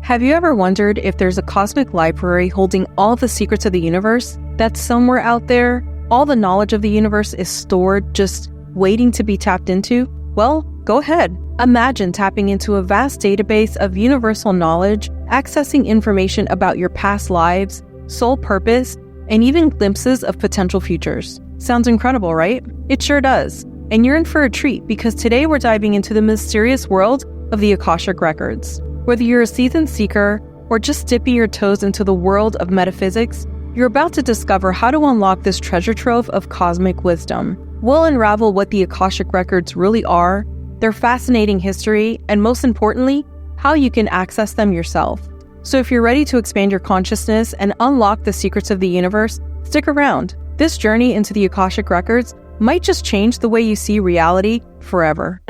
Have you ever wondered if there's a cosmic library holding all the secrets of the universe? That somewhere out there, all the knowledge of the universe is stored, just waiting to be tapped into? Well, go ahead. Imagine tapping into a vast database of universal knowledge, accessing information about your past lives, soul purpose, and even glimpses of potential futures. Sounds incredible, right? It sure does. And you're in for a treat because today we're diving into the mysterious world of the Akashic Records. Whether you're a seasoned seeker or just dipping your toes into the world of metaphysics, you're about to discover how to unlock this treasure trove of cosmic wisdom. We'll unravel what the Akashic Records really are, their fascinating history, and most importantly, how you can access them yourself. So if you're ready to expand your consciousness and unlock the secrets of the universe, stick around. This journey into the Akashic Records might just change the way you see reality forever.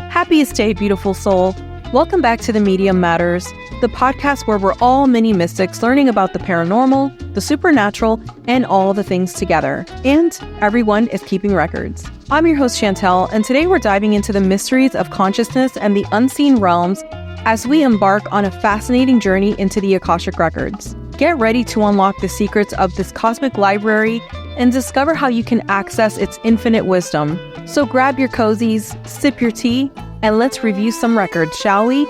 Happiest day, beautiful soul. Welcome back to The Medium Matters, the podcast where we're all mini mystics learning about the paranormal, the supernatural, and all the things together. And everyone is keeping records. I'm your host, Chantel, and today we're diving into the mysteries of consciousness and the unseen realms as we embark on a fascinating journey into the Akashic Records. Get ready to unlock the secrets of this cosmic library and discover how you can access its infinite wisdom. So grab your cozies, sip your tea, and let's review some records, shall we?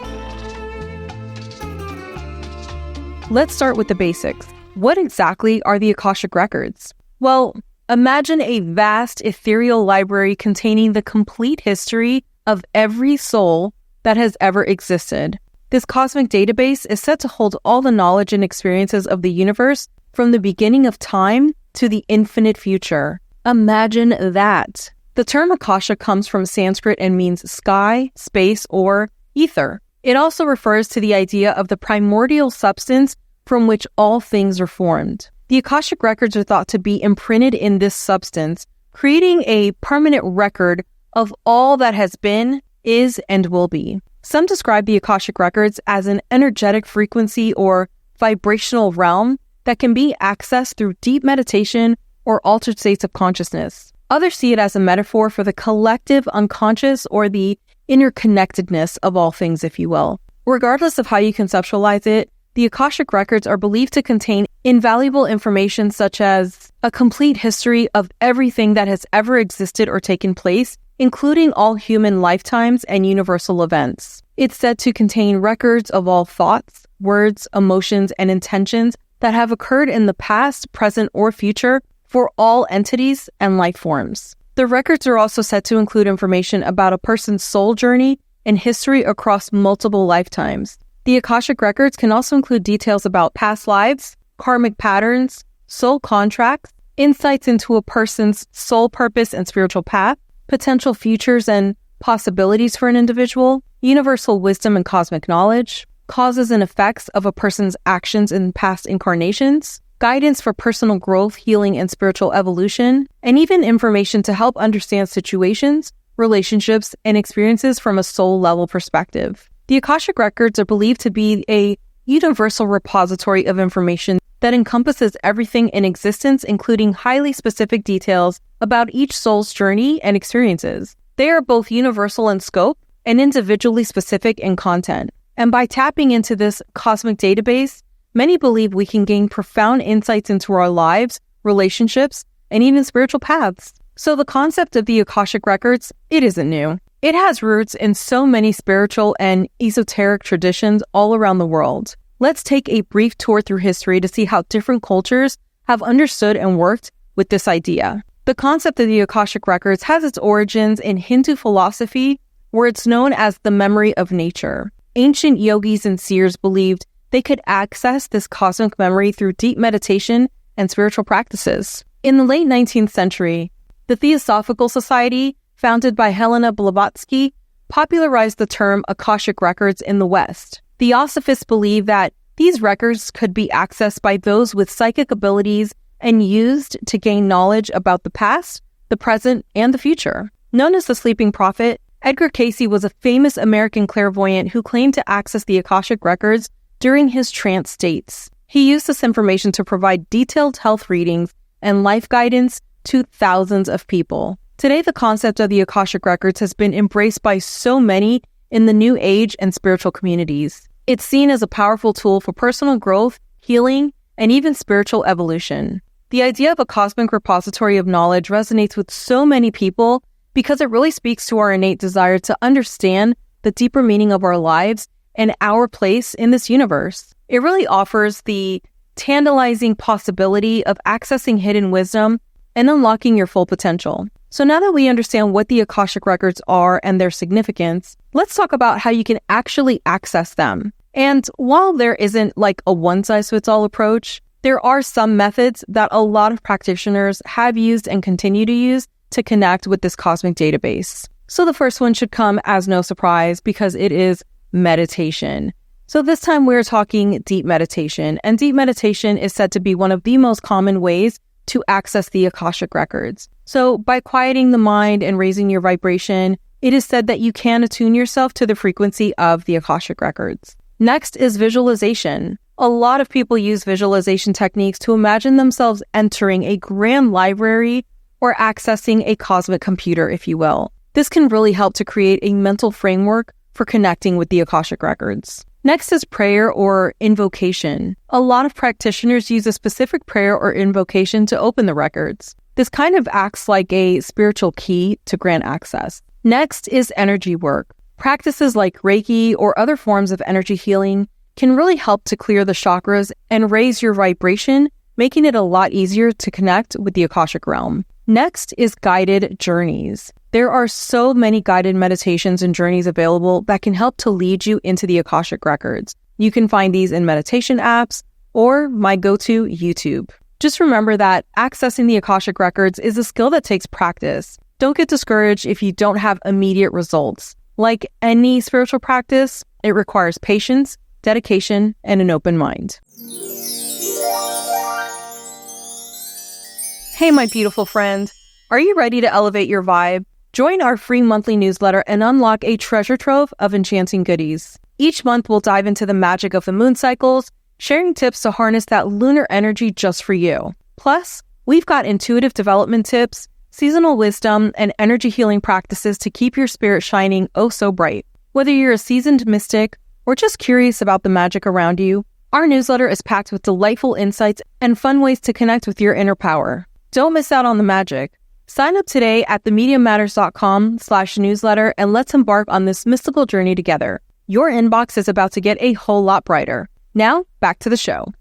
Let's start with the basics. What exactly are the Akashic Records? Well, imagine a vast ethereal library containing the complete history of every soul that has ever existed. This cosmic database is said to hold all the knowledge and experiences of the universe from the beginning of time to the infinite future. Imagine that. The term Akasha comes from Sanskrit and means sky, space, or ether. It also refers to the idea of the primordial substance from which all things are formed. The Akashic Records are thought to be imprinted in this substance, creating a permanent record of all that has been, is, and will be. Some describe the Akashic Records as an energetic frequency or vibrational realm that can be accessed through deep meditation or altered states of consciousness. Others see it as a metaphor for the collective unconscious or the interconnectedness of all things, if you will. Regardless of how you conceptualize it, the Akashic Records are believed to contain invaluable information such as a complete history of everything that has ever existed or taken place, including all human lifetimes and universal events. It's said to contain records of all thoughts, words, emotions, and intentions that have occurred in the past, present, or future for all entities and life forms. The records are also said to include information about a person's soul journey and history across multiple lifetimes. The Akashic Records can also include details about past lives, karmic patterns, soul contracts, insights into a person's soul purpose and spiritual path, potential futures and possibilities for an individual, universal wisdom and cosmic knowledge, causes and effects of a person's actions in past incarnations, guidance for personal growth, healing, and spiritual evolution, and even information to help understand situations, relationships, and experiences from a soul-level perspective. The Akashic Records are believed to be a universal repository of information that encompasses everything in existence, including highly specific details about each soul's journey and experiences. They are both universal in scope and individually specific in content. And by tapping into this cosmic database, many believe we can gain profound insights into our lives, relationships, and even spiritual paths. So the concept of the Akashic Records, it isn't new. It has roots in so many spiritual and esoteric traditions all around the world. Let's take a brief tour through history to see how different cultures have understood and worked with this idea. The concept of the Akashic Records has its origins in Hindu philosophy, where it's known as the memory of nature. Ancient yogis and seers believed they could access this cosmic memory through deep meditation and spiritual practices. In the late 19th century, the Theosophical Society, founded by Helena Blavatsky, popularized the term Akashic Records in the West. Theosophists believe that these records could be accessed by those with psychic abilities and used to gain knowledge about the past, the present, and the future. Known as the Sleeping Prophet, Edgar Cayce was a famous American clairvoyant who claimed to access the Akashic Records during his trance states. He used this information to provide detailed health readings and life guidance to thousands of people. Today, the concept of the Akashic Records has been embraced by so many in the New Age and spiritual communities. It's seen as a powerful tool for personal growth, healing, and even spiritual evolution. The idea of a cosmic repository of knowledge resonates with so many people because it really speaks to our innate desire to understand the deeper meaning of our lives and our place in this universe. It really offers the tantalizing possibility of accessing hidden wisdom and unlocking your full potential. So now that we understand what the Akashic Records are and their significance, let's talk about how you can actually access them. And while there isn't like a one-size-fits-all approach, there are some methods that a lot of practitioners have used and continue to use to connect with this cosmic database. So the first one should come as no surprise because it is meditation. So this time we're talking deep meditation, and deep meditation is said to be one of the most common ways to access the Akashic Records. So by quieting the mind and raising your vibration, it is said that you can attune yourself to the frequency of the Akashic Records. Next is visualization. A lot of people use visualization techniques to imagine themselves entering a grand library or accessing a cosmic computer, if you will. This can really help to create a mental framework for connecting with the Akashic Records. Next is prayer or invocation. A lot of practitioners use a specific prayer or invocation to open the records. This kind of acts like a spiritual key to grant access. Next is energy work. Practices like Reiki or other forms of energy healing can really help to clear the chakras and raise your vibration, making it a lot easier to connect with the Akashic realm. Next is guided journeys. There are so many guided meditations and journeys available that can help to lead you into the Akashic Records. You can find these in meditation apps or my go-to, YouTube. Just remember that accessing the Akashic Records is a skill that takes practice. Don't get discouraged if you don't have immediate results. Like any spiritual practice, it requires patience, dedication, and an open mind. Hey, my beautiful friend. Are you ready to elevate your vibe? Join our free monthly newsletter and unlock a treasure trove of enchanting goodies. Each month, we'll dive into the magic of the moon cycles, sharing tips to harness that lunar energy just for you. Plus, we've got intuitive development tips, seasonal wisdom, and energy healing practices to keep your spirit shining oh so bright. Whether you're a seasoned mystic or just curious about the magic around you, our newsletter is packed with delightful insights and fun ways to connect with your inner power. Don't miss out on the magic. Sign up today at themediummatters.com/newsletter and let's embark on this mystical journey together. Your inbox is about to get a whole lot brighter. Now, back to the show.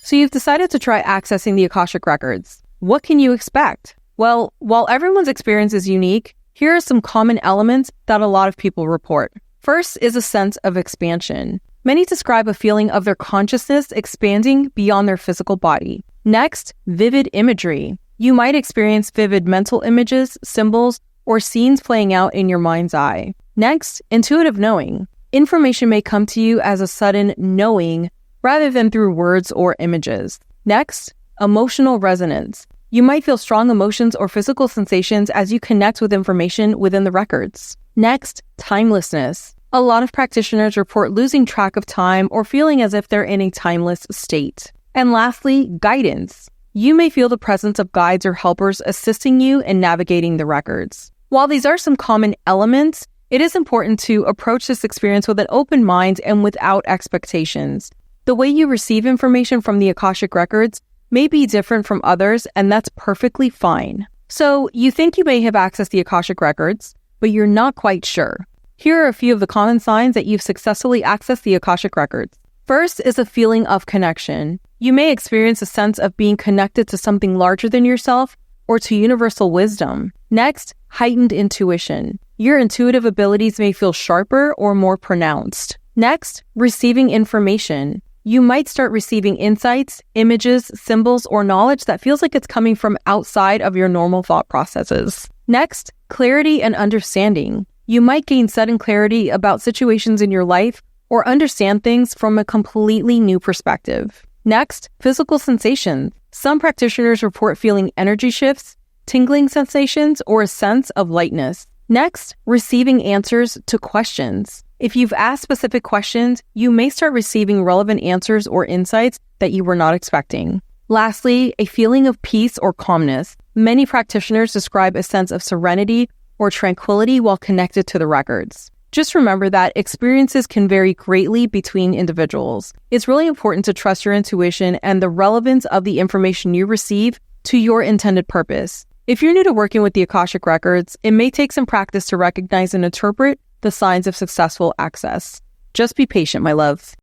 So you've decided to try accessing the Akashic Records. What can you expect? Well, while everyone's experience is unique, here are some common elements that a lot of people report. First is a sense of expansion. Many describe a feeling of their consciousness expanding beyond their physical body. Next, vivid imagery. You might experience vivid mental images, symbols, or scenes playing out in your mind's eye. Next, intuitive knowing. Information may come to you as a sudden knowing rather than through words or images. Next, emotional resonance. You might feel strong emotions or physical sensations as you connect with information within the records. Next, timelessness. A lot of practitioners report losing track of time or feeling as if they're in a timeless state. And lastly, guidance. You may feel the presence of guides or helpers assisting you in navigating the records. While these are some common elements, it is important to approach this experience with an open mind and without expectations. The way you receive information from the Akashic Records may be different from others, and that's perfectly fine. So, you think you may have accessed the Akashic Records, but you're not quite sure. Here are a few of the common signs that you've successfully accessed the Akashic Records. First is a feeling of connection. You may experience a sense of being connected to something larger than yourself or to universal wisdom. Next, heightened intuition. Your intuitive abilities may feel sharper or more pronounced. Next, receiving information. You might start receiving insights, images, symbols, or knowledge that feels like it's coming from outside of your normal thought processes. Next, clarity and understanding. You might gain sudden clarity about situations in your life or understand things from a completely new perspective. Next, physical sensations. Some practitioners report feeling energy shifts, tingling sensations, or a sense of lightness. Next, receiving answers to questions. If you've asked specific questions, you may start receiving relevant answers or insights that you were not expecting. Lastly, a feeling of peace or calmness. Many practitioners describe a sense of serenity or tranquility while connected to the records. Just remember that experiences can vary greatly between individuals. It's really important to trust your intuition and the relevance of the information you receive to your intended purpose. If you're new to working with the Akashic Records, it may take some practice to recognize and interpret the signs of successful access. Just be patient, my love.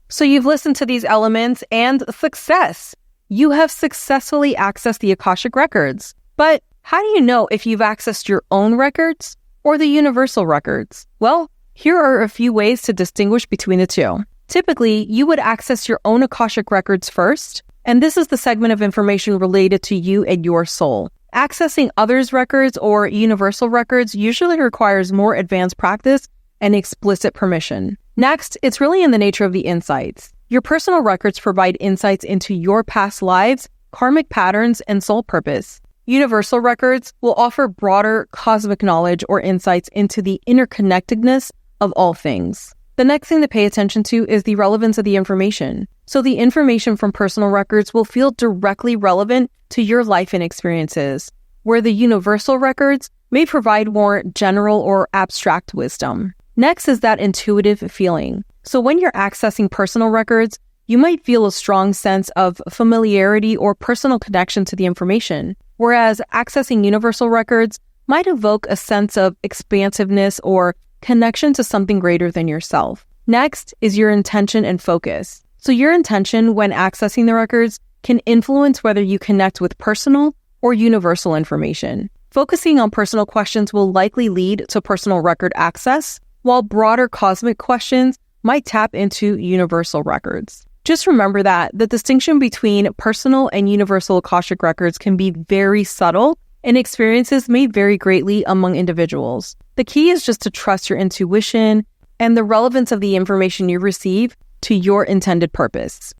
So you've listened to these elements and success. You have successfully accessed the Akashic Records. But how do you know if you've accessed your own records or the universal records? Well, here are a few ways to distinguish between the two. Typically, you would access your own Akashic Records first, and this is the segment of information related to you and your soul. Accessing others' records or universal records usually requires more advanced practice and explicit permission. Next, it's really in the nature of the insights. Your personal records provide insights into your past lives, karmic patterns, and soul purpose. Universal records will offer broader cosmic knowledge or insights into the interconnectedness of all things. The next thing to pay attention to is the relevance of the information. So the information from personal records will feel directly relevant to your life and experiences, where the universal records may provide more general or abstract wisdom. Next is that intuitive feeling. So when you're accessing personal records, you might feel a strong sense of familiarity or personal connection to the information, whereas accessing universal records might evoke a sense of expansiveness or connection to something greater than yourself. Next is your intention and focus. So your intention when accessing the records can influence whether you connect with personal or universal information. Focusing on personal questions will likely lead to personal record access, while broader cosmic questions might tap into universal records. Just remember that the distinction between personal and universal Akashic records can be very subtle, and experiences may vary greatly among individuals. The key is just to trust your intuition and the relevance of the information you receive to your intended purpose.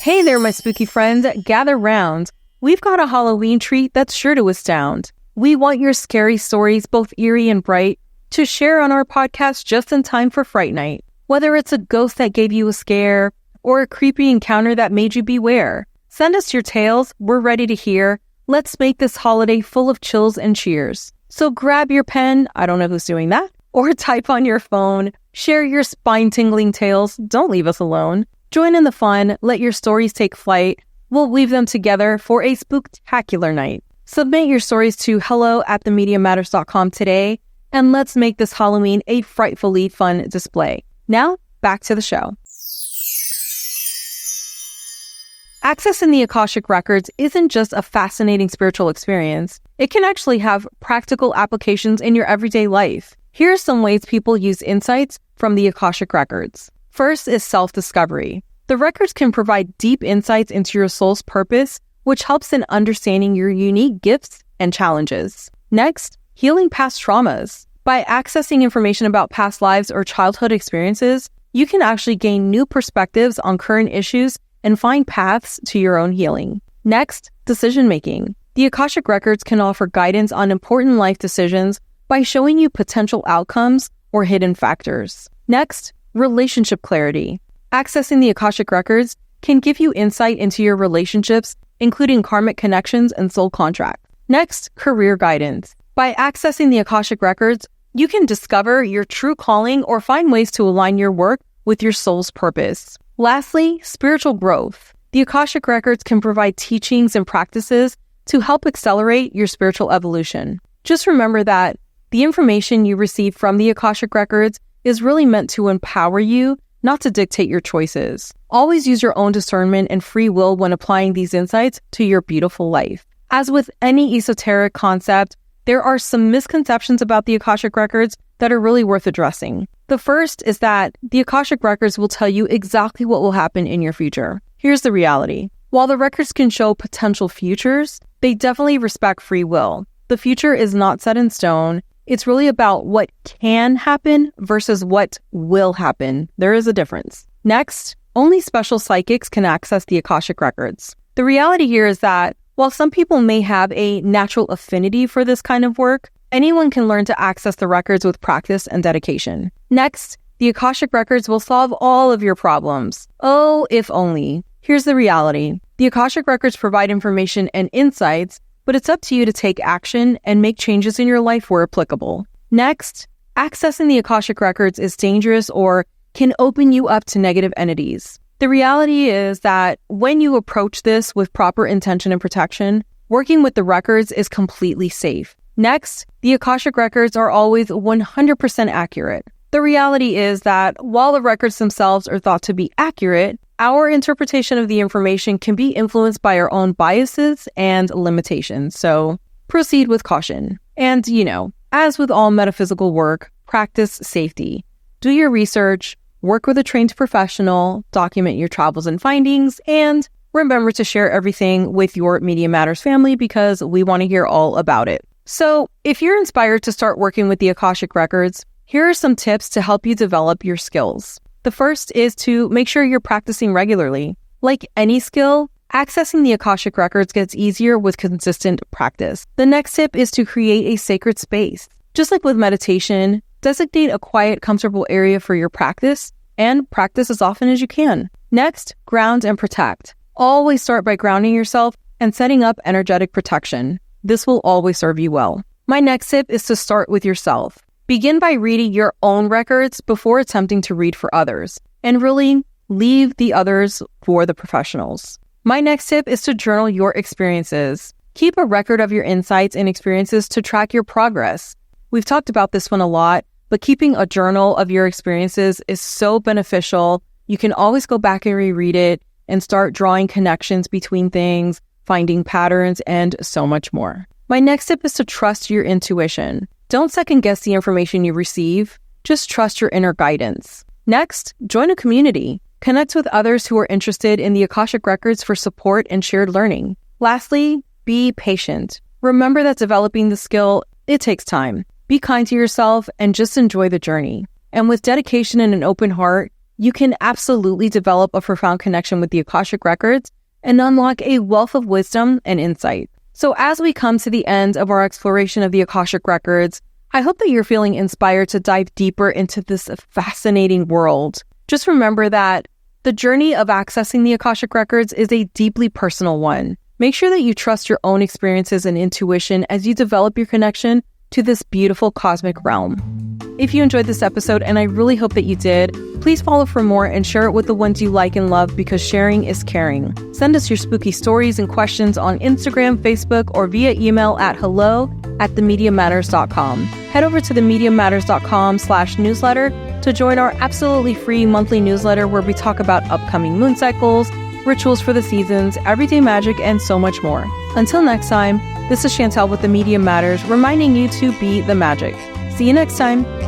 Hey there, my spooky friends, gather round. We've got a Halloween treat that's sure to astound. We want your scary stories, both eerie and bright, to share on our podcast just in time for Fright Night. Whether it's a ghost that gave you a scare or a creepy encounter that made you beware, send us your tales. We're ready to hear. Let's make this holiday full of chills and cheers. So grab your pen, I don't know who's doing that, or type on your phone. Share your spine-tingling tales. Don't leave us alone. Join in the fun. Let your stories take flight. We'll weave them together for a spooktacular night. Submit your stories to hello@themediummatters.com today, and let's make this Halloween a frightfully fun display. Now, back to the show. Accessing the Akashic Records isn't just a fascinating spiritual experience. It can actually have practical applications in your everyday life. Here are some ways people use insights from the Akashic Records. First is self-discovery. The records can provide deep insights into your soul's purpose, which helps in understanding your unique gifts and challenges. Next, healing past traumas. By accessing information about past lives or childhood experiences, you can actually gain new perspectives on current issues and find paths to your own healing. Next, decision-making. The Akashic Records can offer guidance on important life decisions by showing you potential outcomes or hidden factors. Next, relationship clarity. Accessing the Akashic Records can give you insight into your relationships, including karmic connections and soul contracts. Next, career guidance. By accessing the Akashic Records, you can discover your true calling or find ways to align your work with your soul's purpose. Lastly, spiritual growth. The Akashic Records can provide teachings and practices to help accelerate your spiritual evolution. Just remember that the information you receive from the Akashic Records is really meant to empower you, not to dictate your choices. Always use your own discernment and free will when applying these insights to your beautiful life. As with any esoteric concept, there are some misconceptions about the Akashic Records that are really worth addressing. The first is that the Akashic Records will tell you exactly what will happen in your future. Here's the reality. While the records can show potential futures, they definitely respect free will. The future is not set in stone. It's really about what can happen versus what will happen. There is a difference. Next, only special psychics can access the Akashic Records. The reality here is that while some people may have a natural affinity for this kind of work, anyone can learn to access the records with practice and dedication. Next, The Akashic Records will solve all of your problems. Oh, if only. Here's the reality. The Akashic Records provide information and insights, but it's up to you to take action and make changes in your life where applicable. Next, accessing the Akashic Records is dangerous or can open you up to negative entities. The reality is that when you approach this with proper intention and protection, working with the records is completely safe. Next, the Akashic Records are always 100% accurate. The reality is that while the records themselves are thought to be accurate, our interpretation of the information can be influenced by our own biases and limitations, so proceed with caution. And, as with all metaphysical work, practice safety. Do your research, work with a trained professional, document your travels and findings, and remember to share everything with your Media Matters family because we want to hear all about it. So, if you're inspired to start working with the Akashic Records, here are some tips to help you develop your skills. The first is to make sure you're practicing regularly. Like any skill, accessing the Akashic Records gets easier with consistent practice. The next tip is to create a sacred space. Just like with meditation, designate a quiet, comfortable area for your practice and practice as often as you can. Next, ground and protect. Always start by grounding yourself and setting up energetic protection. This will always serve you well. My next tip is to start with yourself. Begin by reading your own records before attempting to read for others, and really leave the others for the professionals. My next tip is to journal your experiences. Keep a record of your insights and experiences to track your progress. We've talked about this one a lot, but keeping a journal of your experiences is so beneficial. You can always go back and reread it and start drawing connections between things, finding patterns, and so much more. My next tip is to trust your intuition. Don't second guess the information you receive. Just trust your inner guidance. Next, join a community. Connect with others who are interested in the Akashic Records for support and shared learning. Lastly, be patient. Remember that developing the skill, it takes time. Be kind to yourself and just enjoy the journey. And with dedication and an open heart, you can absolutely develop a profound connection with the Akashic Records and unlock a wealth of wisdom and insight. So as we come to the end of our exploration of the Akashic Records, I hope that you're feeling inspired to dive deeper into this fascinating world. Just remember that the journey of accessing the Akashic Records is a deeply personal one. Make sure that you trust your own experiences and intuition as you develop your connection to this beautiful cosmic realm. If you enjoyed this episode, and I really hope that you did, please follow for more and share it with the ones you like and love because sharing is caring. Send us your spooky stories and questions on Instagram, Facebook, or via email at hello@themediamatters.com. Head over to themediamatters.com/newsletter to join our absolutely free monthly newsletter where we talk about upcoming moon cycles, rituals for the seasons, everyday magic, and so much more. Until next time, this is Chantel with The Media Matters, reminding you to be the magic. See you next time.